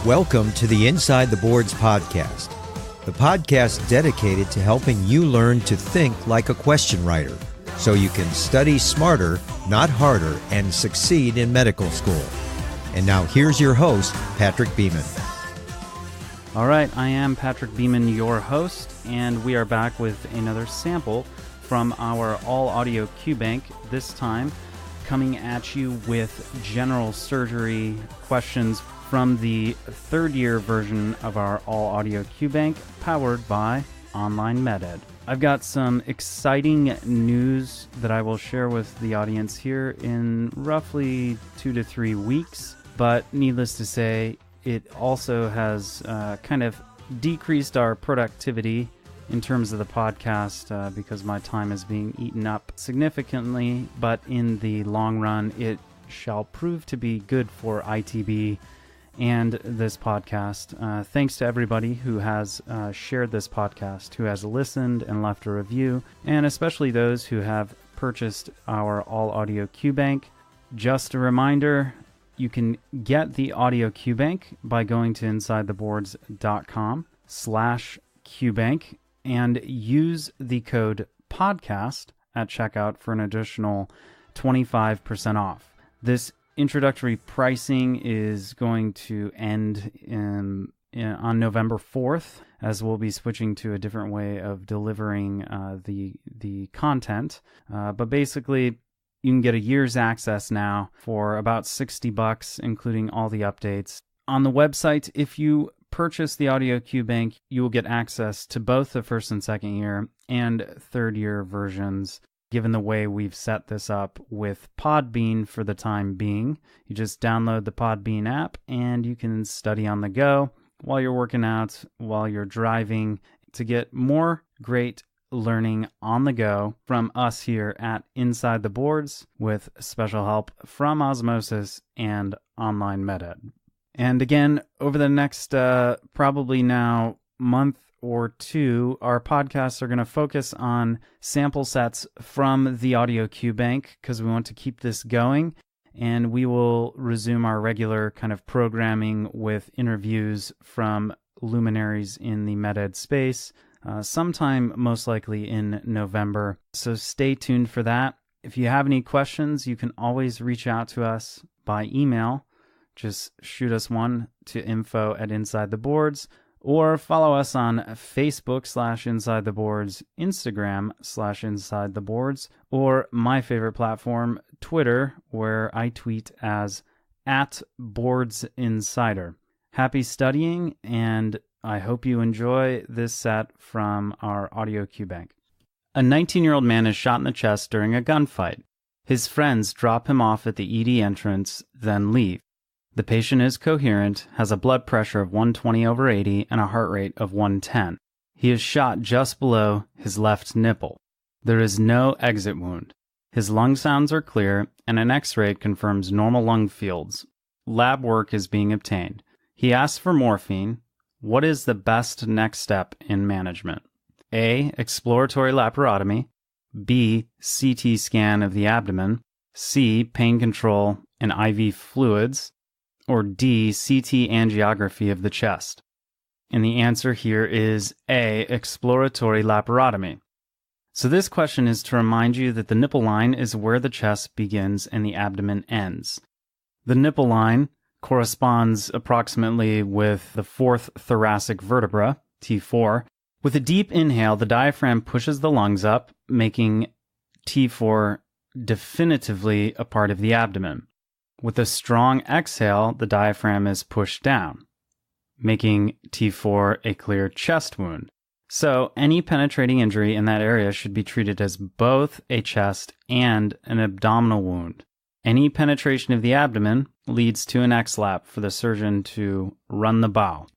Welcome to the Inside the Boards podcast, the podcast dedicated to helping you learn to think like a question writer so you can study smarter, not harder, and succeed in medical school. And now here's your host, Patrick Beeman. All right, I am Patrick Beeman, your host, and we are back with another sample from our all-audio Qbank, this time coming at you with general surgery questions from the third-year version of our all-audio Qbank, powered by OnlineMedEd. I've got some exciting news that I will share with the audience here in roughly 2 to 3 weeks, but needless to say, it also has kind of decreased our productivity in terms of the podcast because my time is being eaten up significantly, but in the long run, it shall prove to be good for ITB and this podcast. Thanks to everybody who has shared this podcast, who has listened and left a review, and especially those who have purchased our all-audio Qbank. Just a reminder, you can get the audio Qbank by going to insidetheboards.com/Qbank and use the code podcast at checkout for an additional 25% off. This introductory pricing is going to end on November 4th, as we'll be switching to a different way of delivering the content. But basically, you can get a year's access now for about $60, including all the updates. On the website, if you purchase the audio Qbank, you will get access to both the first and second year and third year versions. Given the way we've set this up with Podbean for the time being, you just download the Podbean app and you can study on the go while you're working out, while you're driving, to get more great learning on the go from us here at Inside the Boards with special help from Osmosis and OnlineMedEd. And again, over the next probably now month or two, our podcasts are going to focus on sample sets from the audio Qbank because we want to keep this going, and we will resume our regular kind of programming with interviews from luminaries in the MedEd space sometime most likely in November. So stay tuned for that. If you have any questions, you can always reach out to us by email. Just shoot us one to info@insidetheboards, or follow us on Facebook /InsideTheBoards, Instagram /InsideTheBoards, or my favorite platform, Twitter, where I tweet as @BoardsInsider. Happy studying, and I hope you enjoy this set from our audio Qbank. A 19-year-old man is shot in the chest during a gunfight. His friends drop him off at the ED entrance, then leave. The patient is coherent, has a blood pressure of 120/80 and a heart rate of 110. He is shot just below his left nipple. There is no exit wound. His lung sounds are clear, and an X-ray confirms normal lung fields. Lab work is being obtained. He asks for morphine. What is the best next step in management? A. Exploratory laparotomy. B. CT scan of the abdomen. C. Pain control and IV fluids. Or D, CT angiography of the chest? And the answer here is A, exploratory laparotomy. So this question is to remind you that the nipple line is where the chest begins and the abdomen ends. The nipple line corresponds approximately with the fourth thoracic vertebra, T4. With a deep inhale, the diaphragm pushes the lungs up, making T4 definitively a part of the abdomen. With a strong exhale, the diaphragm is pushed down, making T4 a clear chest wound. So any penetrating injury in that area should be treated as both a chest and an abdominal wound. Any penetration of the abdomen leads to an X-lap for the surgeon to run the bowel.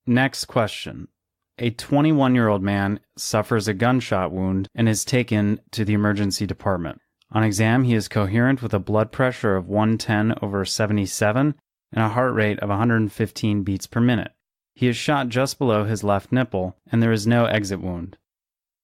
Next question. A 21-year-old man suffers a gunshot wound and is taken to the emergency department. On exam, he is coherent with a blood pressure of 110/77 and a heart rate of 115 beats per minute. He is shot just below his left nipple, and there is no exit wound.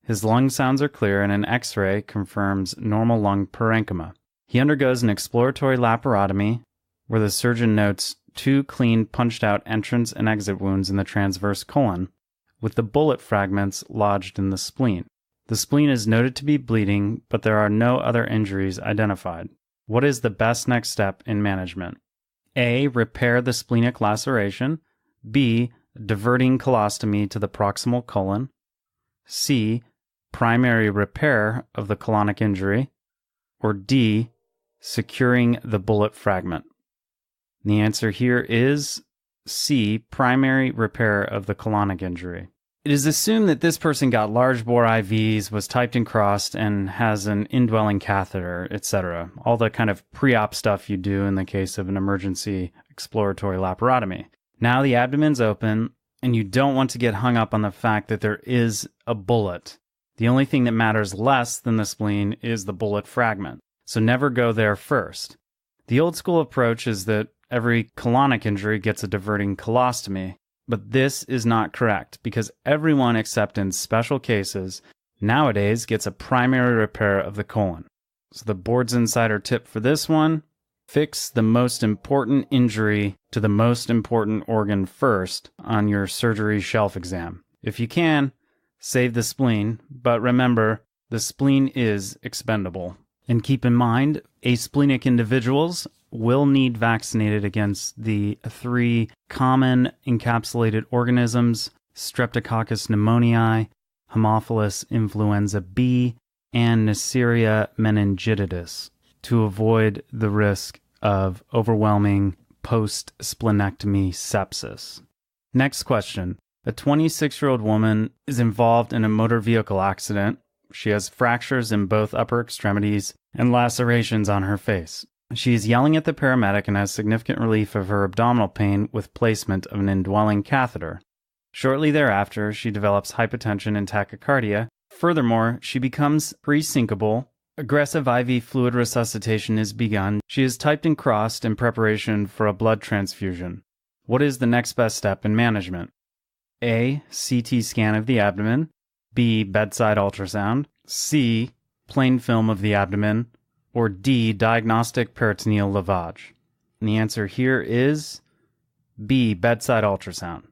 His lung sounds are clear, and an X-ray confirms normal lung parenchyma. He undergoes an exploratory laparotomy where the surgeon notes 2 clean punched-out entrance and exit wounds in the transverse colon, with the bullet fragments lodged in the spleen. The spleen is noted to be bleeding, but there are no other injuries identified. What is the best next step in management? A. Repair the splenic laceration. B. Diverting colostomy to the proximal colon. C. Primary repair of the colonic injury. Or D. Securing the bullet fragment. The answer here is C. Primary repair of the colonic injury. It is assumed that this person got large bore IVs, was typed and crossed, and has an indwelling catheter, etc. All the kind of pre-op stuff you do in the case of an emergency exploratory laparotomy. Now the abdomen's open, and you don't want to get hung up on the fact that there is a bullet. The only thing that matters less than the spleen is the bullet fragment. So never go there first. The old school approach is that every colonic injury gets a diverting colostomy. But this is not correct, because everyone except in special cases nowadays gets a primary repair of the colon. So the board's insider tip for this one, fix the most important injury to the most important organ first on your surgery shelf exam. If you can, save the spleen, but remember, the spleen is expendable. And keep in mind, asplenic individuals will need vaccinated against the 3 common encapsulated organisms, Streptococcus pneumoniae, Haemophilus influenza B, and Neisseria meningitidis, to avoid the risk of overwhelming post-splenectomy sepsis. Next question. A 26-year-old woman is involved in a motor vehicle accident. She has fractures in both upper extremities and lacerations on her face. She is yelling at the paramedic and has significant relief of her abdominal pain with placement of an indwelling catheter. Shortly thereafter, she develops hypotension and tachycardia. Furthermore, she becomes pre-syncopal. Aggressive IV fluid resuscitation is begun. She is typed and crossed in preparation for a blood transfusion. What is the next best step in management? A. CT scan of the abdomen. B. Bedside ultrasound. C. Plain film of the abdomen. Or D. Diagnostic peritoneal lavage. And the answer here is B. Bedside ultrasound.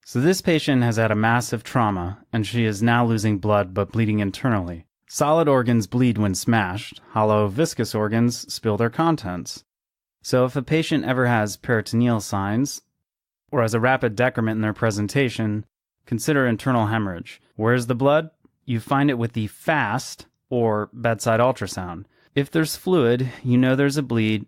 So this patient has had a massive trauma, and she is now losing blood but bleeding internally. Solid organs bleed when smashed. Hollow, viscous organs spill their contents. So if a patient ever has peritoneal signs, or has a rapid decrement in their presentation, consider internal hemorrhage. Where's the blood? You find it with the FAST, or bedside ultrasound. If there's fluid, you know there's a bleed,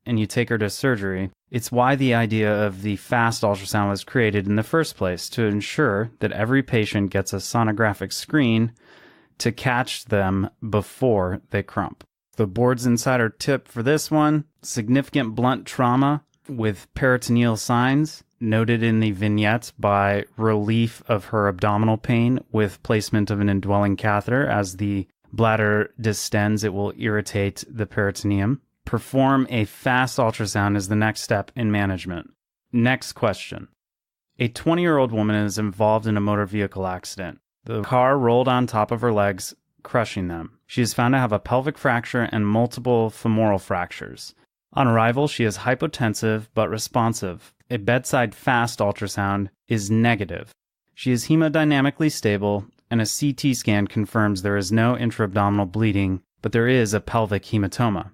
and you take her to surgery. It's why the idea of the FAST ultrasound was created in the first place, to ensure that every patient gets a sonographic screen to catch them before they crump. The board's insider tip for this one, significant blunt trauma with peritoneal signs, noted in the vignette by relief of her abdominal pain with placement of an indwelling catheter. As the bladder distends, it will irritate the peritoneum. Perform a fast ultrasound as the next step in management. Next question. A 20-year-old woman is involved in a motor vehicle accident. The car rolled on top of her legs, crushing them. She is found to have a pelvic fracture and multiple femoral fractures. On arrival, she is hypotensive but responsive. A bedside fast ultrasound is negative. She is hemodynamically stable, and a CT scan confirms there is no intra-abdominal bleeding, but there is a pelvic hematoma.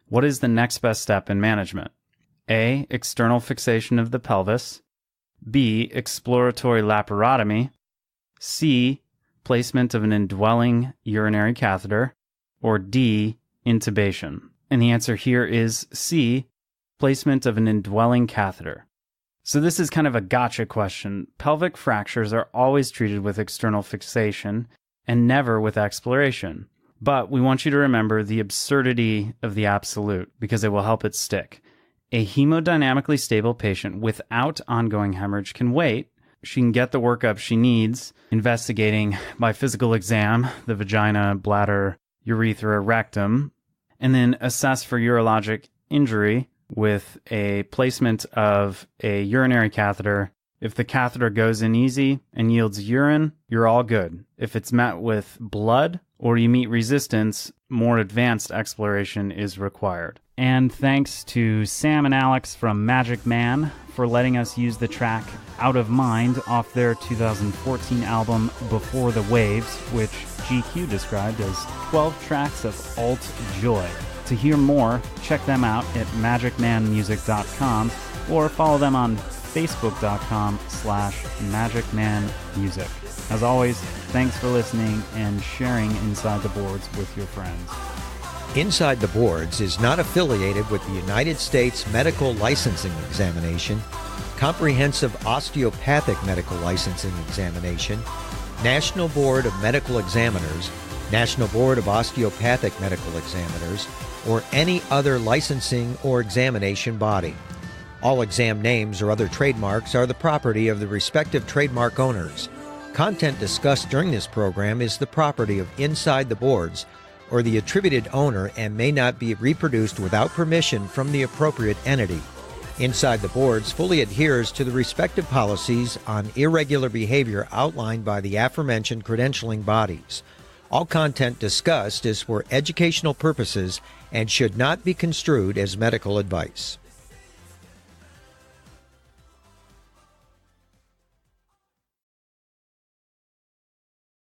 What is the next best step in management? A. External fixation of the pelvis. B. Exploratory laparotomy. C. Placement of an indwelling urinary catheter. Or D. Intubation. And the answer here is C. Placement of an indwelling catheter. So this is kind of a gotcha question. Pelvic fractures are always treated with external fixation and never with exploration. But we want you to remember the absurdity of the absolute, because it will help it stick. A hemodynamically stable patient without ongoing hemorrhage can wait. She can get the workup she needs, investigating by physical exam the vagina, bladder, urethra, rectum, and then assess for urologic injury with a placement of a urinary catheter. If the catheter goes in easy and yields urine, you're all good. If it's met with blood or you meet resistance, more advanced exploration is required. And thanks to Sam and Alex from Magic Man for letting us use the track Out of Mind off their 2014 album Before the Waves, which GQ described as 12 tracks of alt joy. To hear more, check them out at magicmanmusic.com or follow them on facebook.com/magicmanmusic. As always, thanks for listening and sharing Inside the Boards with your friends. Inside the Boards is not affiliated with the United States Medical Licensing Examination, Comprehensive Osteopathic Medical Licensing Examination, National Board of Medical Examiners, National Board of Osteopathic Medical Examiners, or any other licensing or examination body. All exam names or other trademarks are the property of the respective trademark owners. Content discussed during this program is the property of Inside the Boards or the attributed owner and may not be reproduced without permission from the appropriate entity. Inside the Boards fully adheres to the respective policies on irregular behavior outlined by the aforementioned credentialing bodies. All content discussed is for educational purposes and should not be construed as medical advice.